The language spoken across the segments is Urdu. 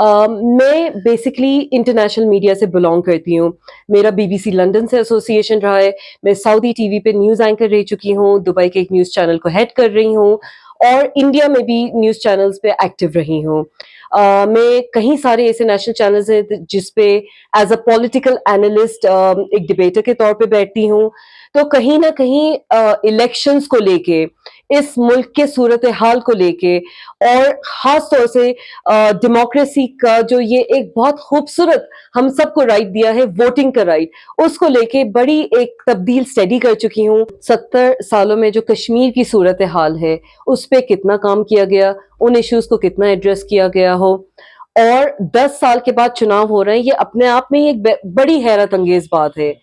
میں بیسکلی انٹرنیشنل میڈیا سے بلانگ کرتی ہوں. میرا BBC لنڈن سے ایسوسیشن رہا ہے. میں سعودی ٹی وی پہ نیوز اینکر رہ چکی ہوں, دبئی کے ایک نیوز چینل کو ہیڈ کر رہی ہوں, اور انڈیا میں بھی نیوز چینلز پہ ایکٹیو رہی ہوں. میں کہیں سارے ایسے نیشنل چینلز ہیں جس پہ ایز اے پولیٹیکل اینالسٹ ایک ڈبیٹر کے طور پہ بیٹھتی ہوں. تو کہیں نہ کہیں الیکشنز کو لے کے, اس ملک کے صورتحال کو لے کے, اور خاص طور سے ڈیموکریسی کا جو یہ ایک بہت خوبصورت ہم سب کو رائٹ دیا ہے, ووٹنگ کا رائٹ, اس کو لے کے بڑی ایک تبدیل اسٹڈی کر چکی ہوں. 70 سالوں میں جو کشمیر کی صورتحال ہے اس پہ کتنا کام کیا گیا, ان ایشوز کو کتنا ایڈریس کیا گیا ہو, اور 10 سال کے بعد چناؤ ہو رہے ہیں, یہ اپنے آپ میں ایک بڑی حیرت انگیز بات ہے.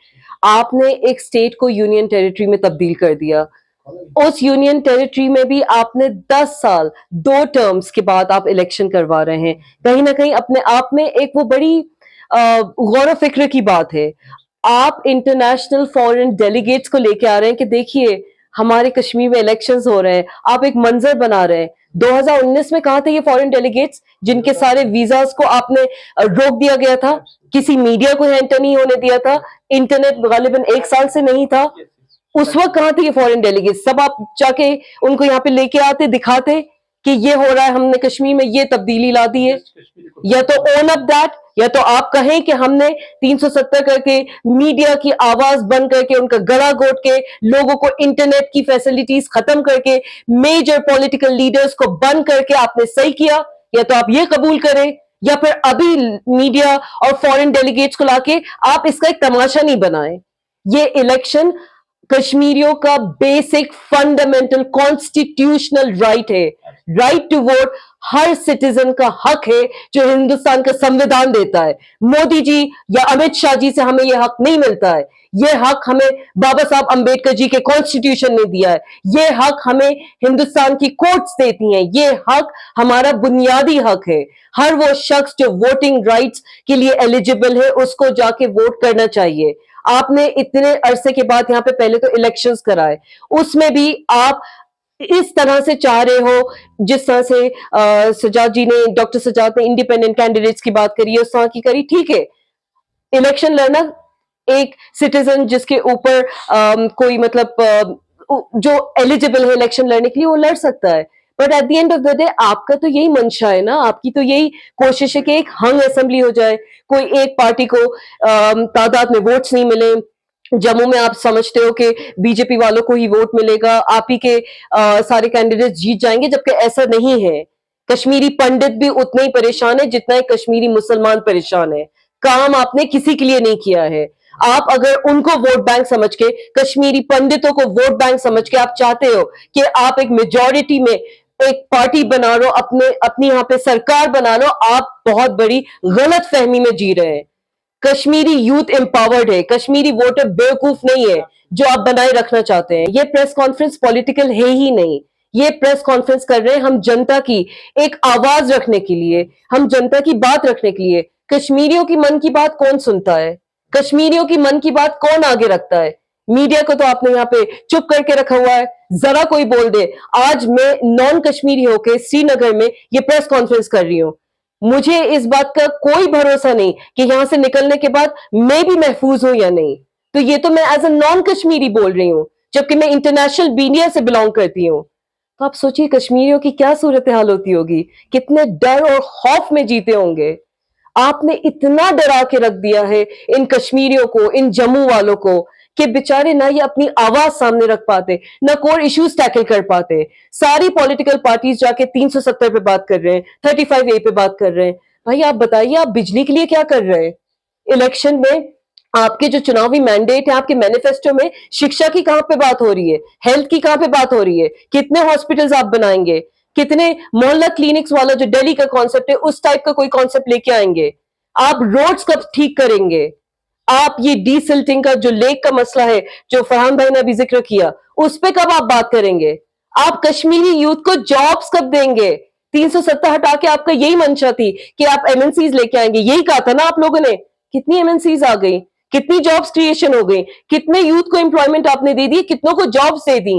آپ نے ایک اسٹیٹ کو یونین ٹیریٹری میں تبدیل کر دیا, اس یونین ٹیریٹری میں بھی آپ نے 10 سال 2 ٹرمز کے بعد آپ الیکشن کروا رہے ہیں. کہیں نہ کہیں اپنے آپ میں ایک وہ بڑی غور و فکر کی بات ہے. آپ انٹرنیشنل فورن ڈیلیگیٹس کو لے کے آ رہے ہیں کہ دیکھیے ہمارے کشمیر میں الیکشنز ہو رہے ہیں, آپ ایک منظر بنا رہے ہیں. 2019 میں کہاں تھے یہ فورن ڈیلیگیٹس جن کے سارے ویزاز کو آپ نے روک دیا گیا تھا, کسی میڈیا کو انٹر نہیں ہونے دیا تھا, انٹرنیٹ غالباً 1 سال سے نہیں تھا. اس وقت کہاں تھے یہ فورن ڈیلیگیٹ؟ سب آپ جا کے ان کو یہاں پہ لے کے آتے, دکھاتے کہ یہ ہو رہا ہے, ہم نے کشمیر میں یہ تبدیلی لا دی ہے. یا تو اون اپ دیٹ, یا تو آپ کہیں کہ ہم نے 370 کر کے میڈیا کی آواز بند کر کے, ان کا گلا گھونٹ کے, لوگوں کو انٹرنیٹ کی فیسلٹیز ختم کر کے, میجر پولیٹیکل لیڈرز کو بند کر کے آپ نے صحیح کیا. یا تو آپ یہ قبول کریں, یا پھر ابھی میڈیا اور فورن ڈیلیگیٹس کو لا کے آپ اس کا ایک تماشا نہیں بنائیں. یہ الیکشن کشمیریوں کا بیسک فنڈامنٹل کانسٹیٹیوشنل رائٹ ہے. رائٹ ٹو ووٹ ہر سٹیزن کا حق ہے جو ہندوستان کا سمویدھان دیتا ہے. مودی جی یا امت شاہ جی سے ہمیں یہ حق نہیں ملتا ہے. یہ حق ہمیں بابا صاحب امبیڈکر جی کے کانسٹیٹیوشن نے دیا ہے. یہ حق ہمیں ہندوستان کی کورٹس دیتی ہیں. یہ حق ہمارا بنیادی حق ہے. ہر وہ شخص جو ووٹنگ رائٹس کے لیے ایلیجیبل ہے اس کو جا کے ووٹ کرنا چاہیے. آپ نے اتنے عرصے کے بعد یہاں پہ پہلے تو الیکشنز کرائے, اس میں بھی آپ اس طرح سے چاہ رہے ہو جس طرح سے سجاد جی نے, ڈاکٹر سجاد نے انڈیپینڈنٹ کینڈیڈیٹس کی بات کری ہے, اس طرح کی کری. ٹھیک ہے, الیکشن لڑنا ایک سٹیزن جس کے اوپر کوئی مطلب جو ایلیجیبل ہے الیکشن لڑنے کے لیے وہ لڑ سکتا ہے. But at the end of the day آپ کا تو یہی منشا ہے نا, آپ کی تو یہی کوشش ہے کہ ایک ہنگ اسمبلی ہو جائے, کوئی ایک پارٹی کو تعداد میں ووٹس نہیں ملے. جموں میں آپ سمجھتے ہو کہ بی جے پی والوں کو ہی ووٹ ملے گا, آپ ہی کے سارے کینڈیڈیٹ جیت جائیں گے, جبکہ ایسا نہیں ہے. کشمیری پنڈت بھی اتنے ہی پریشان ہے جتنا ایک کشمیری مسلمان پریشان ہے. کام آپ نے کسی کے لیے نہیں کیا ہے. آپ اگر ان کو ووٹ بینک سمجھ کے, کشمیری پنڈتوں کو ووٹ بینک سمجھ کے آپ چاہتے ہو کہ آپ ایک میجورٹی میں ایک پارٹی بنا لو, اپنی یہاں پہ سرکار بنا لو, آپ بہت بڑی غلط فہمی میں جی رہے ہیں. کشمیری یوتھ امپاورڈ ہے, کشمیری ووٹر بیوقوف نہیں ہے جو آپ بنائے رکھنا چاہتے ہیں. یہ پریس کانفرنس پولیٹیکل ہے ہی نہیں. یہ پریس کانفرنس کر رہے ہیں ہم جنتا کی ایک آواز رکھنے کے لیے, ہم جنتا کی بات رکھنے کے لیے. کشمیریوں کی من کی بات کون سنتا ہے؟ کشمیریوں کی من کی بات کون آگے رکھتا ہے؟ میڈیا کو تو آپ نے یہاں پہ چپ کر کے رکھا ہوا ہے, ذرا کوئی بول دے. آج میں نان کشمیری ہو کے سری نگر میں یہ پریس کانفرنس کر رہی ہوں, مجھے اس بات کا کوئی بھروسہ نہیں کہ یہاں سے نکلنے کے بعد میں بھی محفوظ ہوں یا نہیں. تو یہ تو میں ایز اے نان کشمیری بول رہی ہوں, جبکہ میں انٹرنیشنل میڈیا سے بلانگ کرتی ہوں. تو آپ سوچیے کشمیریوں کی کیا صورتحال ہوتی ہوگی, کتنے ڈر اور خوف میں جیتے ہوں گے. آپ نے اتنا ڈرا کے رکھ دیا ہے ان کشمیریوں کو, ان جموں والوں کو, کہ بےچارے نہ یہ اپنی آواز سامنے رکھ پاتے, نہ کور ایشوز ٹیکل کر پاتے. ساری پولیٹیکل پارٹیز جا کے 370 پہ بات کر رہے ہیں, 35A پہ بات کر رہے ہیں. بھائی آپ بتائیے آپ بجلی کے لیے کیا کر رہے ہیں؟ الیکشن میں آپ کے جو چناوی مینڈیٹ ہے, آپ کے مینیفیسٹو میں شکشا کی کہاں پہ بات ہو رہی ہے, ہیلتھ کی کہاں پہ بات ہو رہی ہے, کتنے ہاسپٹلز آپ بنائیں گے, کتنے محلہ کلینکس والا جو دہلی کا کانسیپٹ ہے اس ٹائپ کا کوئی کانسیپٹ لے کے آئیں گے, آپ روڈز کب ٹھیک کریں گے, آپ یہ ڈی سلٹنگ کا جو لیک کا مسئلہ ہے جو فرحان بھائی نے ابھی ذکر کیا اس پہ کب آپ بات کریں گے, آپ کشمیری یوتھ کو جابز کب دیں گے. 370 ہٹا کے آپ کا یہی منشا تھی کہ آپ MNCs لے کے آئیں گے, یہی کہا تھا نا آپ لوگوں نے. کتنی MNCs آ گئی, کتنی جابز کریشن ہو گئی, کتنے یوتھ کو امپلائمنٹ آپ نے دے دی, کتنوں کو جابز دے دی.